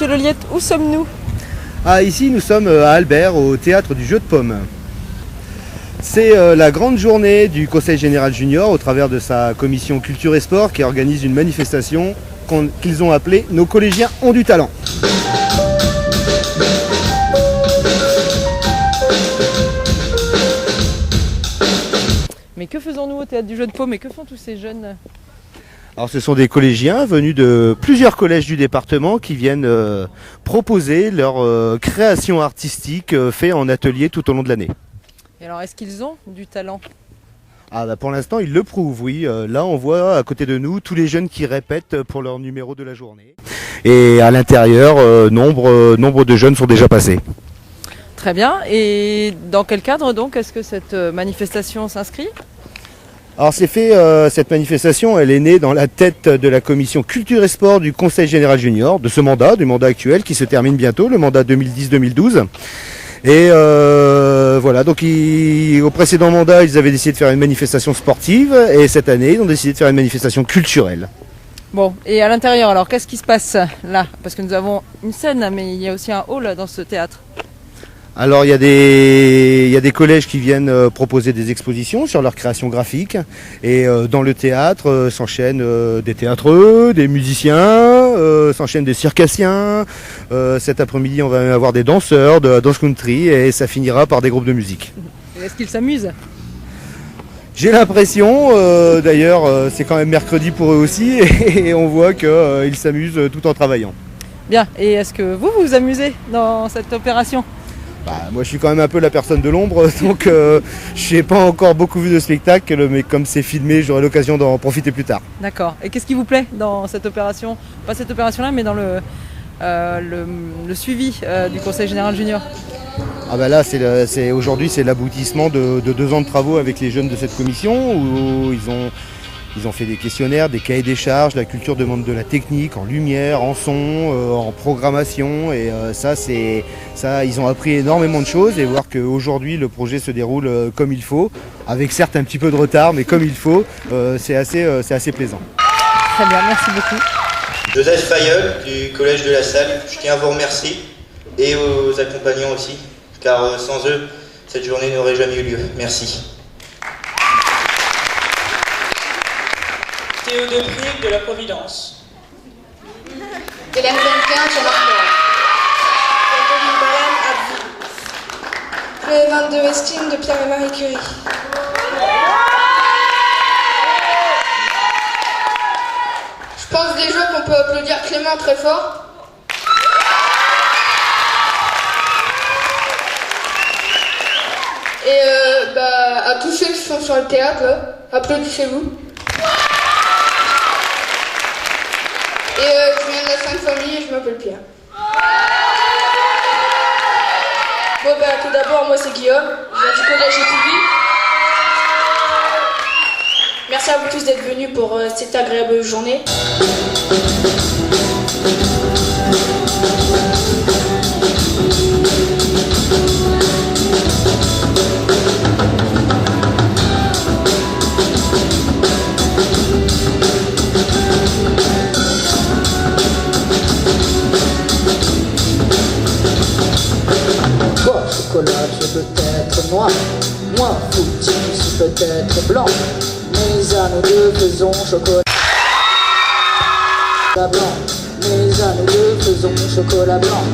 Monsieur Leliette, où sommes-nous? Ici nous sommes à Albert, au théâtre du Jeu de Paume. C'est la grande journée du Conseil général junior au travers de sa commission culture et sport qui organise une manifestation qu'ils ont appelée « Nos collégiens ont du talent ». Mais que faisons-nous au théâtre du Jeu de Paume et que font tous ces jeunes? Alors ce sont des collégiens venus de plusieurs collèges du département qui viennent proposer leur création artistique faite en atelier tout au long de l'année. Et alors, est-ce qu'ils ont du talent? Pour l'instant, ils le prouvent, oui. Là, on voit à côté de nous tous les jeunes qui répètent pour leur numéro de la journée. Et à l'intérieur, nombre de jeunes sont déjà passés. Très bien. Et dans quel cadre donc est-ce que cette manifestation s'inscrit? Alors c'est fait, cette manifestation, elle est née dans la tête de la commission culture et sport du Conseil général junior, de ce mandat, du mandat actuel qui se termine bientôt, le mandat 2010-2012. Et voilà, donc au précédent mandat, ils avaient décidé de faire une manifestation sportive et cette année, ils ont décidé de faire une manifestation culturelle. Bon, et à l'intérieur alors, qu'est-ce qui se passe là? Parce que nous avons une scène, mais il y a aussi un hall dans ce théâtre. Alors il y a des collèges qui viennent proposer des expositions sur leur création graphique et dans le théâtre s'enchaînent des théâtreux, des musiciens, s'enchaînent des circassiens. Cet après-midi on va avoir des danseurs de danse country et ça finira par des groupes de musique. Est-ce qu'ils s'amusent? J'ai l'impression, d'ailleurs c'est quand même mercredi pour eux aussi et on voit qu'ils s'amusent tout en travaillant. Bien, et est-ce que vous vous amusez dans cette opération? Moi je suis quand même un peu la personne de l'ombre, donc je n'ai pas encore beaucoup vu de spectacle, mais comme c'est filmé, j'aurai l'occasion d'en profiter plus tard. D'accord. Et qu'est-ce qui vous plaît dans cette opération? Pas cette opération-là, mais dans le suivi du Conseil général junior? Là, aujourd'hui c'est l'aboutissement de 2 ans de travaux avec les jeunes de cette commission, où ils ont fait des questionnaires, des cahiers des charges. La culture demande de la technique, en lumière, en son, en programmation. Et ils ont appris énormément de choses. Et voir qu'aujourd'hui, le projet se déroule comme il faut, avec certes un petit peu de retard, mais comme il faut, c'est assez plaisant. Très bien, merci beaucoup. Joseph Fayeul du Collège de la Salle, je tiens à vous remercier et aux accompagnants aussi, car sans eux, cette journée n'aurait jamais eu lieu. Merci. Théo Depré de la Providence. Hélène Benquin, Jean-Marc Le 22 Westin de Pierre et Marie Curie. Je pense déjà qu'on peut applaudir Clément très fort. Et à tous ceux qui sont sur le théâtre, là, applaudissez-vous. Et je viens de la Sainte Famille et je m'appelle Pierre. Tout d'abord, moi c'est Guillaume, je viens du collège ETV. Merci à vous tous d'être venus pour cette agréable journée. Chocolat, c'est peut-être noir, moins foutu, c'est peut-être blanc, mais à nous deux faisons chocolat blanc, mais à nous deux faisons chocolat blanc.